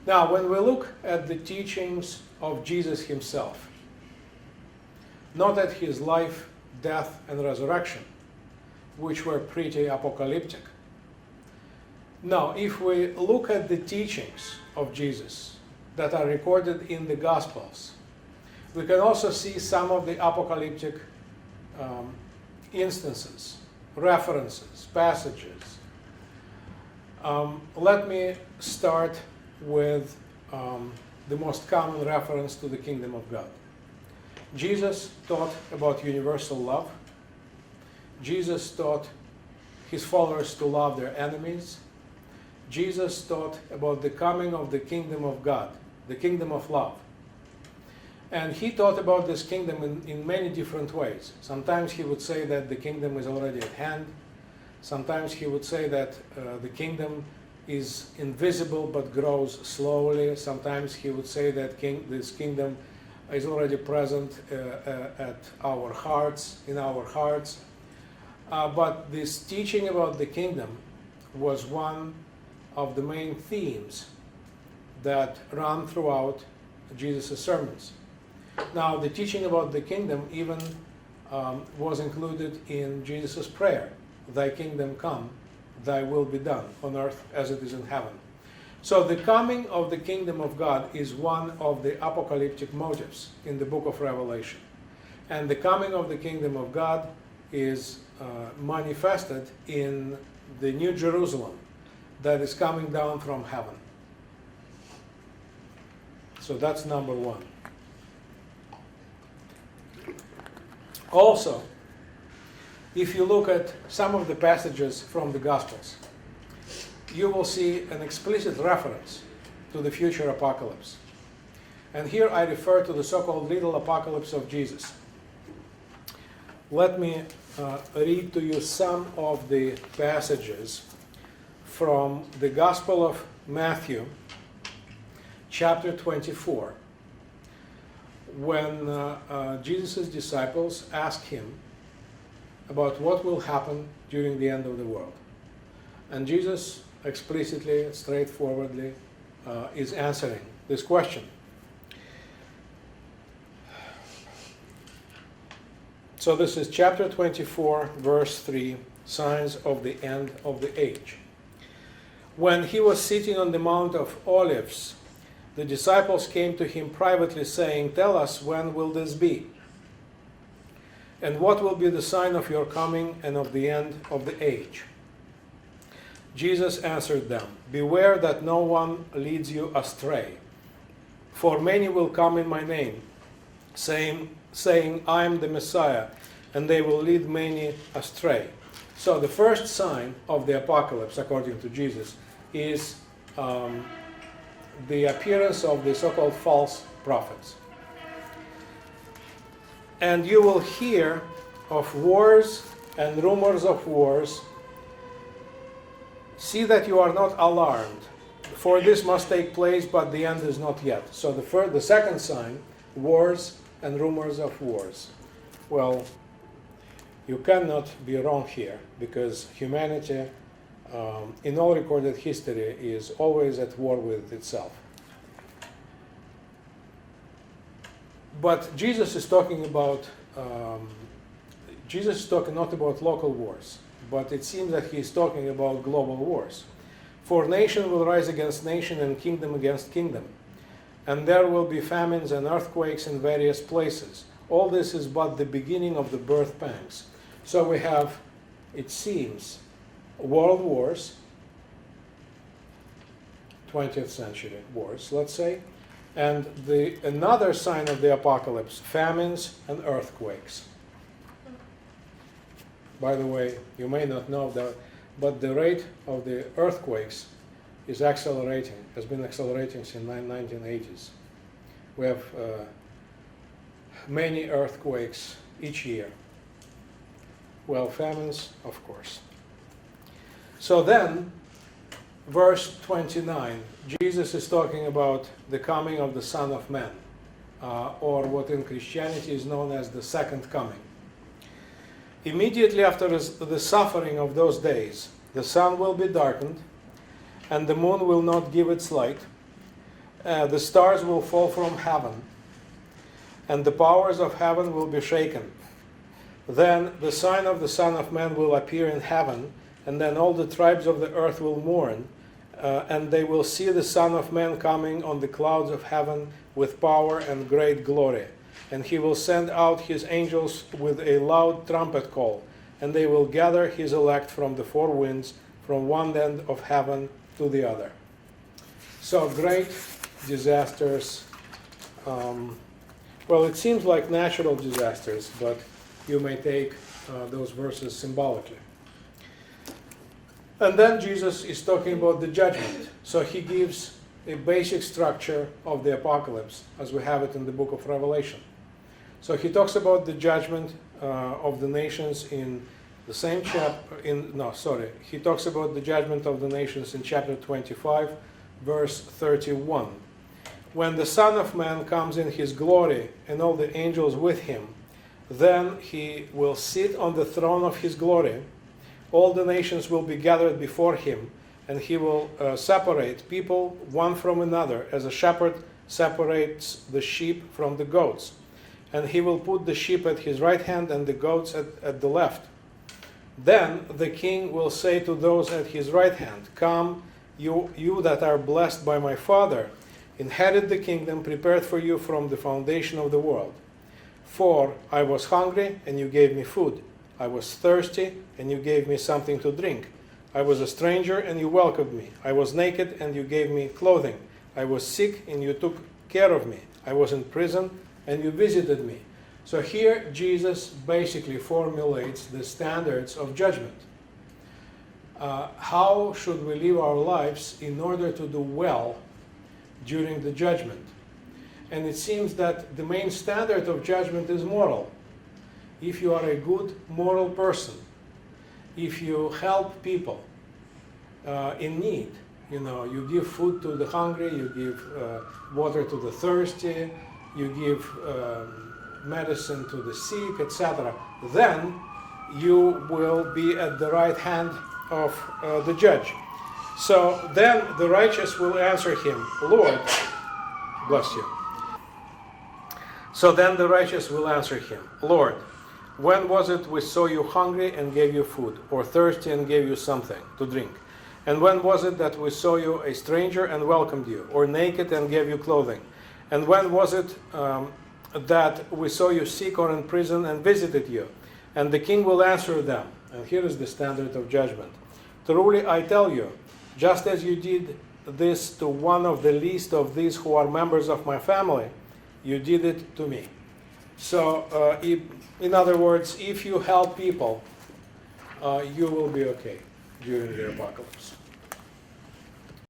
Now, when we look at the teachings of Jesus himself, not at his life, death, and resurrection, which were pretty apocalyptic. Now, if we look at the teachings of Jesus that are recorded in the Gospels, we can also see some of the apocalyptic instances, references, passages. Let me start with the most common reference to the kingdom of God. Jesus taught about universal love. Jesus taught his followers to love their enemies. Jesus taught about the coming of the kingdom of God, the kingdom of love. And he taught about this kingdom in many different ways. Sometimes he would say that the kingdom is already at hand. Sometimes he would say that the kingdom is invisible but grows slowly. Sometimes he would say that this kingdom is already present at our hearts, in our hearts. But this teaching about the kingdom was one of the main themes that run throughout Jesus' sermons. Now, the teaching about the kingdom even was included in Jesus' prayer, "Thy kingdom come, thy will be done on earth as it is in heaven." So the coming of the kingdom of God is one of the apocalyptic motives in the book of Revelation. And the coming of the kingdom of God is manifested in the New Jerusalem that is coming down from heaven. So that's number one. Also, if you look at some of the passages from the Gospels, you will see an explicit reference to the future apocalypse. And here I refer to the so-called little apocalypse of Jesus. Let me read to you some of the passages from the Gospel of Matthew, chapter 24, when Jesus' disciples asked him about what will happen during the end of the world. And Jesus explicitly, straightforwardly, is answering this question. So this is chapter 24, verse 3, signs of the end of the age. When he was sitting on the Mount of Olives, the disciples came to him privately, saying, "Tell us, when will this be? And what will be the sign of your coming and of the end of the age?" Jesus answered them, "Beware that no one leads you astray. For many will come in my name, saying, I am the Messiah, and they will lead many astray." So the first sign of the apocalypse, according to Jesus, is the appearance of the so-called false prophets. And you will hear of wars and rumors of wars. See that you are not alarmed, for this must take place, but the end is not yet. So the second sign, wars and rumors of wars. Well, you cannot be wrong here, because humanity, in all recorded history, is always at war with itself. But Jesus is talking not about local wars, but it seems that he is talking about global wars. For nation will rise against nation and kingdom against kingdom. And there will be famines and earthquakes in various places. All this is but the beginning of the birth pangs. So we have, it seems, world wars, 20th century wars, let's say, and another sign of the apocalypse, famines and earthquakes. By the way, you may not know that, but the rate of the earthquakes is accelerating, has been accelerating since the 1980s. We have many earthquakes each year. Well, famines, of course. So then, verse 29, Jesus is talking about the coming of the Son of Man, or what in Christianity is known as the second coming. Immediately after the suffering of those days, the sun will be darkened, and the moon will not give its light, the stars will fall from heaven, and the powers of heaven will be shaken. Then the sign of the Son of Man will appear in heaven, and then all the tribes of the earth will mourn, and they will see the Son of Man coming on the clouds of heaven with power and great glory. And he will send out his angels with a loud trumpet call, and they will gather his elect from the four winds, from one end of heaven to the other. So great disasters. Well, it seems like natural disasters, but you may take those verses symbolically. And then Jesus is talking about the judgment. So he gives a basic structure of the apocalypse as we have it in the book of Revelation. So he talks about the judgment of the nations in the same chapter. He talks about the judgment of the nations in chapter 25, verse 31. When the Son of Man comes in his glory and all the angels with him, then he will sit on the throne of his glory. All the nations will be gathered before him, and he will separate people one from another, as a shepherd separates the sheep from the goats. And he will put the sheep at his right hand and the goats at the left. Then the king will say to those at his right hand, "Come, you that are blessed by my Father, inherit the kingdom prepared for you from the foundation of the world. For I was hungry, and you gave me food. I was thirsty, and you gave me something to drink. I was a stranger, and you welcomed me. I was naked, and you gave me clothing. I was sick, and you took care of me. I was in prison, and you visited me." So here Jesus basically formulates the standards of judgment. How should we live our lives in order to do well during the judgment? And it seems that the main standard of judgment is moral. If you are a good moral person, if you help people in need, you give food to the hungry, you give water to the thirsty, you give medicine to the sick, etc., then you will be at the right hand of the judge. So then the righteous will answer him, "Lord," bless you. So then the righteous will answer him, "Lord, when was it we saw you hungry and gave you food, or thirsty and gave you something to drink? And when was it that we saw you a stranger and welcomed you, or naked and gave you clothing? And when was it that we saw you sick or in prison and visited you?" And the king will answer them, and here is the standard of judgment. "Truly I tell you, just as you did this to one of the least of these who are members of my family, you did it to me." So, in other words, if you help people, you will be okay during the apocalypse.